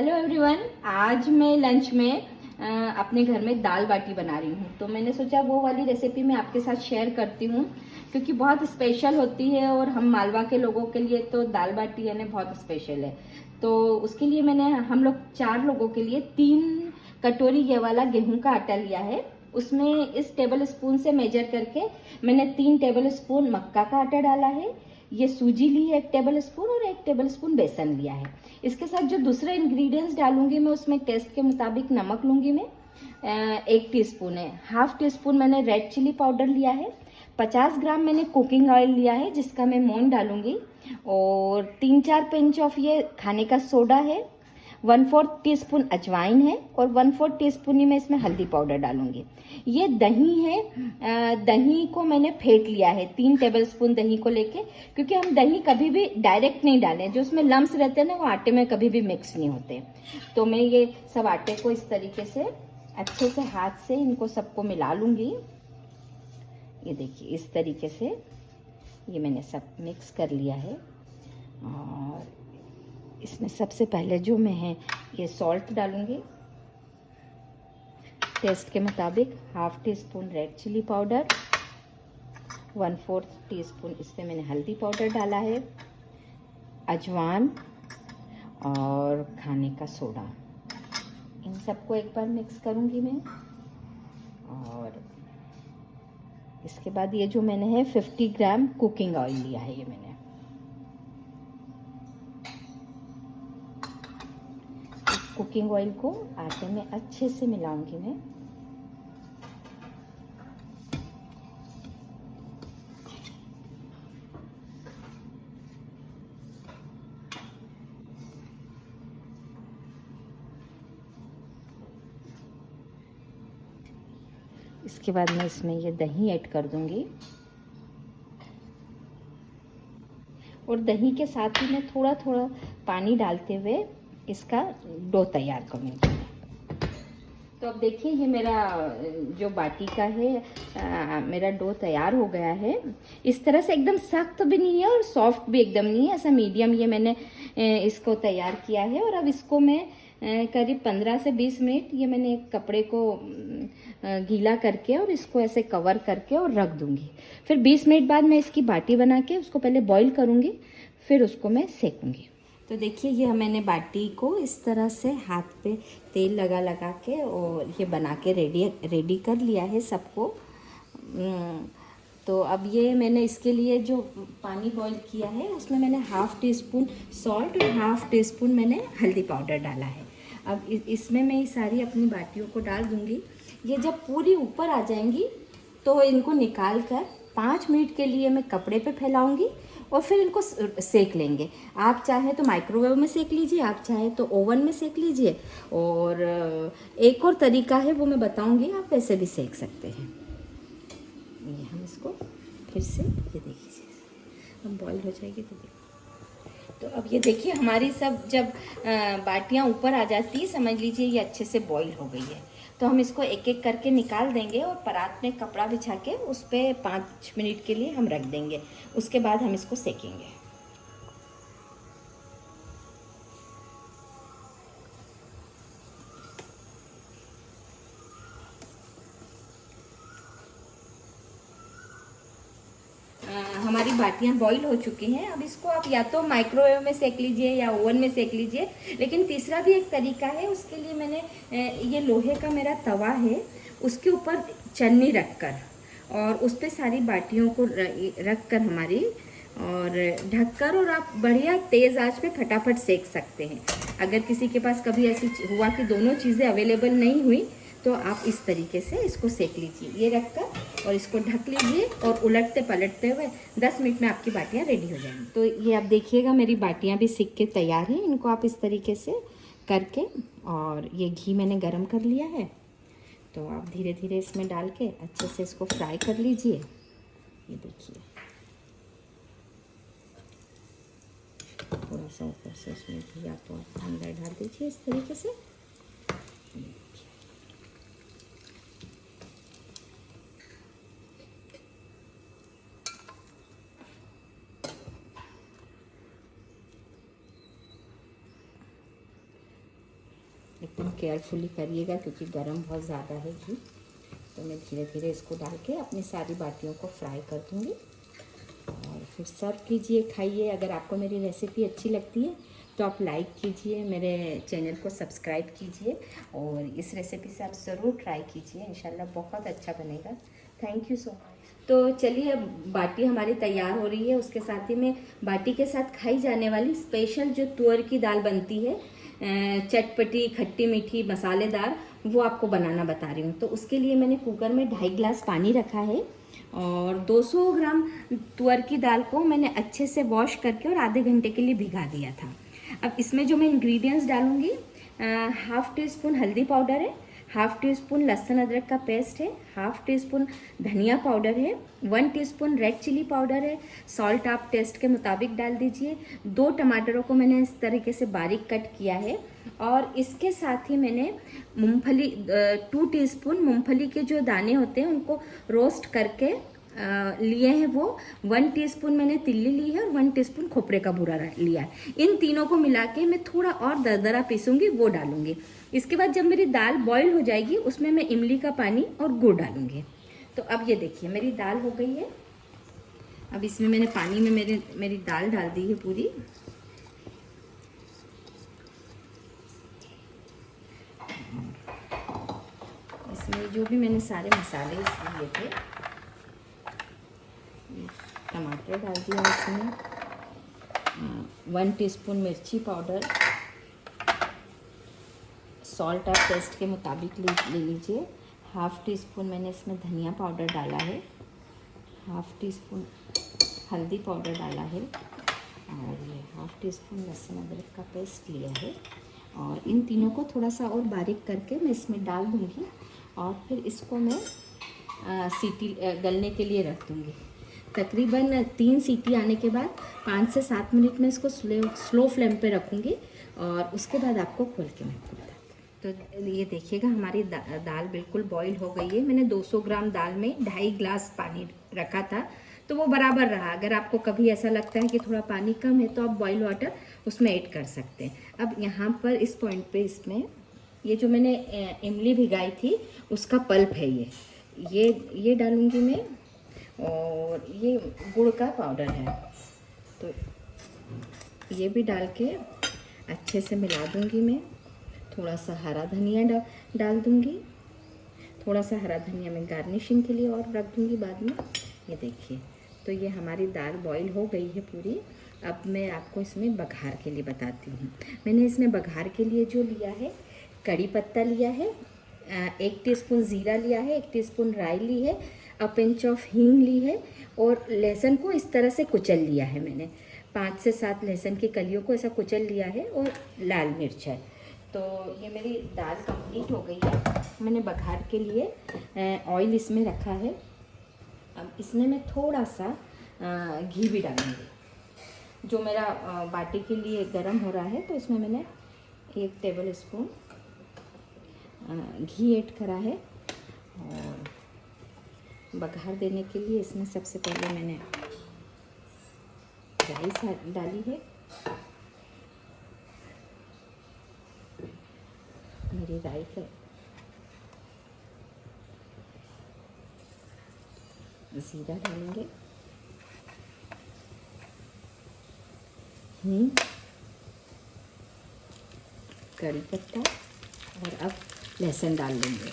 Hello everyone. आज मैं lunch में अपने घर में दाल बाटी बना रही हूँ, तो मैंने सोचा वो वाली रेसिपी मैं आपके साथ शेयर करती हूँ क्योंकि बहुत स्पेशल होती है और हम मालवा के लोगों के लिए तो दाल बाटी यानी बहुत स्पेशल है। तो उसके लिए मैंने हम लोग 4 लोगों के लिए 3 कटोरी ये वाला गेहूं का आटा लिया है। उसमें इस टेबल स्पून से मेजर करके मैंने 3 टेबल स्पून मक्का का आटा डाला है। ये सूजी ली है 1 टेबल स्पून और 1 टेबल स्पून बेसन लिया है। इसके साथ जो दूसरे इंग्रेडिएंट्स डालूंगी मैं उसमें टेस्ट के मुताबिक नमक लूंगी मैं 1 टीस्पून है। हाफ टी स्पून मैंने रेड चिली पाउडर लिया है। 50 ग्राम मैंने कुकिंग ऑयल लिया है जिसका मैं मोन डालूंगी और 3-4 पिंच ऑफ ये खाने का सोडा है। 1/4 टीस्पून अजवाइन है और 1/4 टीस्पून ही मैं इसमें हल्दी पाउडर डालूंगी। ये दही है, दही को मैंने फेंट लिया है 3 टेबलस्पून दही को लेके, क्योंकि हम दही कभी भी डायरेक्ट नहीं डालें, जो उसमें लम्स रहते हैं ना वो आटे में कभी भी मिक्स नहीं होते। तो मैं ये सब आटे को इस तरीके से अच्छे से हाथ से इनको सबको मिला लूंगी। ये देखिए इस तरीके से ये मैंने सब मिक्स कर लिया है। और इसमें सबसे पहले जो मैं है ये सॉल्ट डालूंगी टेस्ट के मुताबिक। Half teaspoon red chilli powder, 1/4 teaspoon इसमें मैंने हल्दी पाउडर डाला है, अजवान और खाने का सोडा। इन सबको एक बार मिक्स करूंगी मैं। और इसके बाद ये जो मैंने है 50 ग्राम कुकिंग ऑयल लिया है, ये मैंने कुकिंग ऑयल को आटे में अच्छे से मिलाऊंगी मैं। इसके बाद मैं इसमें ये दही ऐड कर दूंगी और दही के साथ ही मैं थोड़ा थोड़ा पानी डालते हुए इसका डो तैयार करूंगी। तो अब देखिए ये मेरा जो बाटी का है मेरा डो तैयार हो गया है। इस तरह से एकदम सख्त भी नहीं है और सॉफ्ट भी एकदम नहीं है, ऐसा मीडियम ये मैंने इसको तैयार किया है। और अब इसको मैं करीब 15 से 20 मिनट ये मैंने एक कपड़े को गीला करके और इसको ऐसे कवर करके और रख दूंगी। फिर 20 मिनट बाद मैं इसकी बाटी बना के उसको पहले बॉईल करूंगी, फिर उसको मैं सेकूंगी। तो देखिए ये मैंने बाटी को इस तरह से हाथ पे तेल लगा लगा के और ये बना के रेडी कर लिया है सबको। तो अब ये मैंने इसके लिए जो पानी बॉईल किया है उसमें मैंने हाफ टी स्पून सॉल्ट और हाफ टी स्पून मैंने हल्दी पाउडर डाला है। अब इसमें मैं ये सारी अपनी बाटियों को डाल दूंगी। ये जब पूरी ऊपर आ जाएंगी तो इनको निकाल कर 5 मिनट के लिए मैं कपड़े पे फैलाऊंगी और फिर इनको सेक लेंगे। आप चाहे तो माइक्रोवेव में सेक लीजिए, आप चाहे तो ओवन में सेक लीजिए, और एक और तरीका है वो मैं बताऊंगी, आप वैसे भी सेक सकते हैं। ये हम इसको फिर से ये देखिए अब बॉईल हो जाएगी तो देखिए। तो अब ये देखिए हमारी सब जब बाटियां ऊपर आ जाती है समझ लीजिए ये अच्छे से बॉईल हो गई है। तो हम इसको एक एक करके निकाल देंगे और परात में कपड़ा बिछा के उस पर 5 मिनट के लिए हम रख देंगे। उसके बाद हम इसको सेकेंगे। हमारी बाटियां बॉईल हो चुकी हैं। अब इसको आप या तो माइक्रोवेव में सेक लीजिए या ओवन में सेक लीजिए, लेकिन तीसरा भी एक तरीका है। उसके लिए मैंने ये लोहे का मेरा तवा है, उसके ऊपर चन्नी रखकर और उस पर सारी बाटियों को रख कर हमारी और ढककर और आप बढ़िया तेज़ आंच पे फटाफट सेक सकते हैं। अगर किसी के पास कभी ऐसी हुआ कि दोनों चीज़ें अवेलेबल नहीं हुई तो आप इस तरीके से इसको सेक लीजिए, ये रखकर और इसको ढक लीजिए और उलटते पलटते हुए 10 मिनट में आपकी बाटियां रेडी हो जाएंगी। तो ये आप देखिएगा मेरी बाटियां भी सिक के तैयार हैं। इनको आप इस तरीके से करके और ये घी मैंने गरम कर लिया है, तो आप धीरे धीरे इसमें डाल के अच्छे से इसको फ्राई कर लीजिए। ये देखिए थोड़ा सा ऊपर से इसमें घी आप अंदर डाल दीजिए इस तरीके से। लेकिन केयरफुली करिएगा क्योंकि गर्म बहुत ज़्यादा है घी। तो मैं धीरे धीरे इसको डाल के अपनी सारी बाटियों को फ्राई कर दूँगी और फिर सर्व कीजिए, खाइए। अगर आपको मेरी रेसिपी अच्छी लगती है तो आप लाइक कीजिए, मेरे चैनल को सब्सक्राइब कीजिए और इस रेसिपी से आप ज़रूर ट्राई कीजिए, इंशाल्लाह बहुत अच्छा बनेगा। Thank you so much. तो चलिए, बाटी हमारी तैयार हो रही है। उसके साथ ही में बाटी के साथ खाई जाने वाली स्पेशल जो तुअर की दाल बनती है, चटपटी खट्टी मीठी मसालेदार, वो आपको बनाना बता रही हूँ। तो उसके लिए मैंने कुकर में 2.5 गिलास पानी रखा है और 200 ग्राम तुअर की दाल को मैंने अच्छे से वॉश करके और आधे घंटे के लिए भिगा दिया था। अब इसमें जो मैं इंग्रेडिएंट्स डालूंगी, हाफ टी स्पून हल्दी पाउडर है, हाफ टी स्पून लहसुन अदरक का पेस्ट है, हाफ टी स्पून धनिया पाउडर है, 1 टीस्पून रेड चिली पाउडर है, सॉल्ट आप टेस्ट के मुताबिक डाल दीजिए। 2 टमाटरों को मैंने इस तरीके से बारीक कट किया है और इसके साथ ही मैंने मूंगफली 2 टीस्पून मूंगफली के जो दाने होते हैं उनको रोस्ट करके लिए हैं। वो 1 टीस्पून मैंने तिल्ली ली है और 1 टीस्पून खोपरे का भूरा लिया है। इन तीनों को मिला के मैं थोड़ा और दरदरा पीसूंगी, वो डालूंगी। इसके बाद जब मेरी दाल बॉईल हो जाएगी उसमें मैं इमली का पानी और गुड़ डालूंगी। तो अब ये देखिए मेरी दाल हो गई है। अब इसमें मैंने पानी में मेरी दाल डाल दी है पूरी। इसमें जो भी मैंने सारे मसाले लिए थे, टमाटर डाल दिया इसमें, 1 टीस्पून मिर्ची पाउडर, सॉल्ट आप टेस्ट के मुताबिक ले लीजिए। हाफ टी स्पून मैंने इसमें धनिया पाउडर डाला है, हाफ टी स्पून हल्दी पाउडर डाला है और ये हाफ टी स्पून लहसुन अदरक का पेस्ट लिया है। और इन तीनों को थोड़ा सा और बारीक करके मैं इसमें डाल दूँगी और फिर इसको मैं सीटी गलने के लिए रख दूँगी। तकरीबन 3 सीटी आने के बाद 5 से 7 मिनट में इसको स्लो फ्लेम पे रखूँगी और उसके बाद आपको खोल के मैं बताती हूँ। तो ये देखिएगा हमारी दाल बिल्कुल बॉईल हो गई है। मैंने 200 ग्राम दाल में 2.5 गिलास पानी रखा था तो वो बराबर रहा। अगर आपको कभी ऐसा लगता है कि थोड़ा पानी कम है तो आप बॉईल वाटर उसमें ऐड कर सकते हैं। अब यहाँ पर इस पॉइंट पे इसमें ये जो मैंने इमली भिगाई थी उसका पल्प है, ये डालूँगी मैं और ये गुड़ का पाउडर है तो ये भी डाल के अच्छे से मिला दूंगी मैं। थोड़ा सा हरा धनिया डाल दूंगी, थोड़ा सा हरा धनिया मैं गार्निशिंग के लिए और रख दूंगी बाद में। ये देखिए, तो ये हमारी दाल बॉईल हो गई है पूरी। अब मैं आपको इसमें बघार के लिए बताती हूँ। मैंने इसमें बघार के लिए जो लिया है, कड़ी पत्ता लिया है, 1 टीस्पून ज़ीरा लिया है, 1 टीस्पून राई ली है, अ पिंच ऑफ हींग ली है और लहसुन को इस तरह से कुचल लिया है मैंने। 5 से 7 लहसुन की कलियों को ऐसा कुचल लिया है और लाल मिर्च है। तो ये मेरी दाल कंप्लीट हो गई है। मैंने बघार के लिए ऑयल इसमें रखा है। अब इसमें मैं थोड़ा सा घी भी डालूँगी। जो मेरा बाटी के लिए गरम हो रहा है तो इसमें मैंने 1 टेबल स्पून घी ऐड करा है और बघार देने के लिए इसमें सबसे पहले मैंने राई डाली है। मेरी राई का ज़ीरा डालेंगे, कड़ी पत्ता और अब लहसुन डाल लेंगे।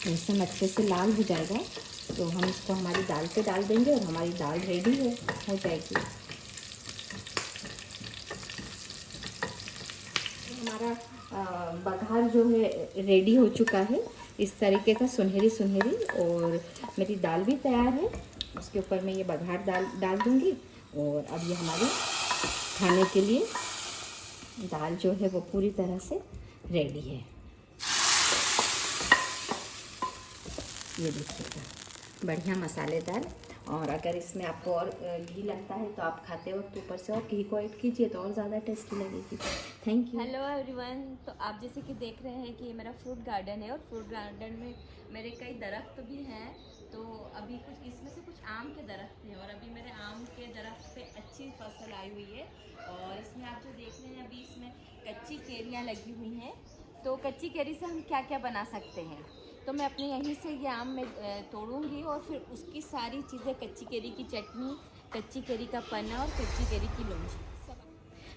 लहसुन अच्छे से लाल हो जाएगा तो हम इसको हमारी दाल पे डाल देंगे और हमारी दाल रेडी हो जाएगी। हमारा बघार जो है रेडी हो चुका है, इस तरीके का सुनहरी सुनहरी, और मेरी दाल भी तैयार है। उसके ऊपर मैं ये बघार डाल दूँगी और अब ये हमारी खाने के लिए दाल जो है वो पूरी तरह से रेडी है। ये देखिएगा बढ़िया मसालेदार और अगर इसमें आपको और घी लगता है तो आप खाते वक्त ऊपर से और घी को ऐड कीजिए तो और ज़्यादा टेस्टी लगेगी। Thank you. हेलो एवरीवन, तो आप जैसे कि देख रहे हैं कि ये मेरा फ्रूट गार्डन है और फ्रूट गार्डन में मेरे कई दरख्त भी हैं। तो अभी कुछ इसमें से कुछ आम के दरख्त हैं और अभी मेरे आम के दरख्त पे अच्छी फसल आई हुई है। और इसमें आप जो देख रहे हैं अभी इसमें कच्ची केरियाँ लगी हुई हैं। तो कच्ची केरी से हम क्या क्या बना सकते हैं, तो मैं अपने यहीं से ये आम में तोड़ूंगी और फिर उसकी सारी चीज़ें, कच्ची केरी की चटनी, कच्ची केरी का पन्ना और कच्ची केरी की लौंजी।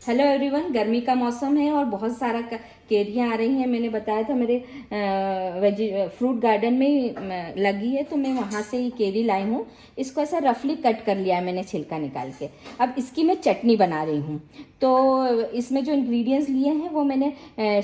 हेलो एवरीवन, गर्मी का मौसम है और बहुत सारा केरियाँ आ रही हैं। मैंने बताया था मेरे फ्रूट गार्डन में लगी है, तो मैं वहाँ से ही केरी लाई हूँ। इसको ऐसा रफली कट कर लिया है मैंने छिलका निकाल के। अब इसकी मैं चटनी बना रही हूँ। तो इसमें जो इंग्रेडिएंट्स लिए हैं वो मैंने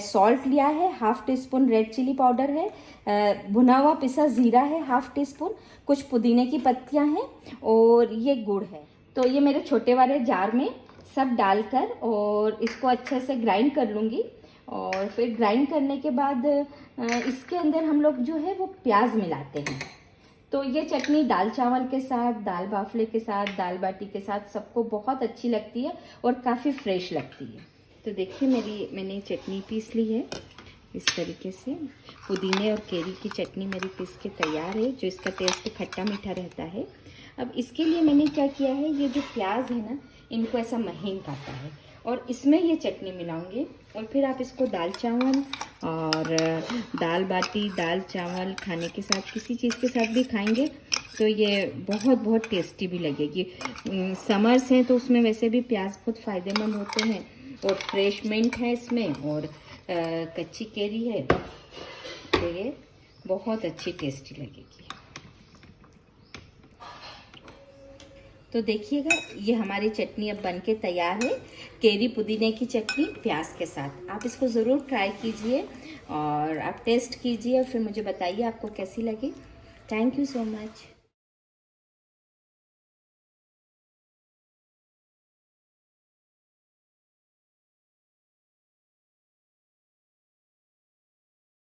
सॉल्ट लिया है, half teaspoon red chilli powder है, भुना हुआ पिसा ज़ीरा है हाफ टी स्पून, कुछ पुदीने की पत्तियाँ हैं और ये गुड़ है। तो ये मेरे छोटे वाले जार में सब डालकर और इसको अच्छे से ग्राइंड कर लूँगी। और फिर ग्राइंड करने के बाद इसके अंदर हम लोग जो है वो प्याज मिलाते हैं। तो ये चटनी दाल चावल के साथ, दाल बाफले के साथ, दाल बाटी के साथ सबको बहुत अच्छी लगती है और काफ़ी फ्रेश लगती है। तो देखिए मैंने चटनी पीस ली है इस तरीके से। पुदीने और केरी की चटनी मेरी पीस के तैयार है, जो इसका टेस्ट खट्टा मीठा रहता है। अब इसके लिए मैंने क्या किया है, ये जो प्याज है ना, इनको ऐसा महीन काटा है और इसमें ये चटनी मिलाऊंगी। और फिर आप इसको दाल चावल और दाल बाटी, दाल चावल खाने के साथ, किसी चीज़ के साथ भी खाएंगे तो ये बहुत बहुत टेस्टी भी लगेगी। समर्स हैं तो उसमें वैसे भी प्याज बहुत फ़ायदेमंद होते हैं और फ्रेश मिंट है इसमें और कच्ची केरी है, तो ये बहुत अच्छी टेस्टी लगेगी। तो देखिएगा ये हमारी चटनी अब बनके तैयार है, केरी पुदीने की चटनी प्याज के साथ। आप इसको ज़रूर ट्राई कीजिए और आप टेस्ट कीजिए और फिर मुझे बताइए आपको कैसी लगी। Thank you so much.